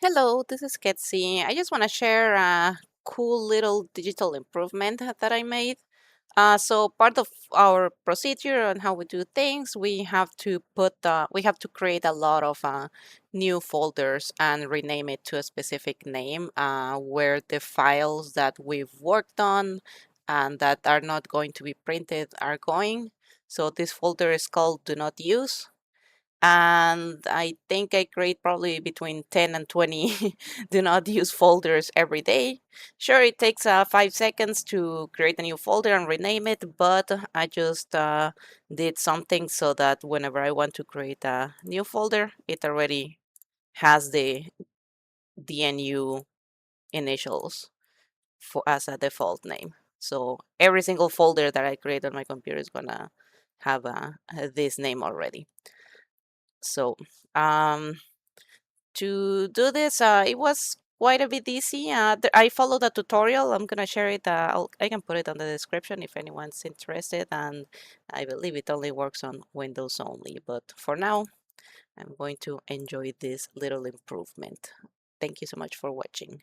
Hello, this is Ketzi. I just want to share a cool little digital improvement that I made. So part of our procedure on how we do things, we have to create a lot of new folders and rename it to a specific name where the files that we've worked on and that are not going to be printed are going. So this folder is called Do Not Use, and I think I create probably between 10 and 20 do not use folders every day. Sure, it takes 5 seconds to create a new folder and rename it, but I just did something so that whenever I want to create a new folder, it already has the DNU initials for as a default name. So every single folder that I create on my computer is gonna have this name already. So um, to do this, it was quite a bit easy. I followed a tutorial. I'm gonna share it. I can put it on the description if anyone's interested. And I believe it only works on Windows only. But for now, I'm going to enjoy this little improvement. Thank you so much for watching.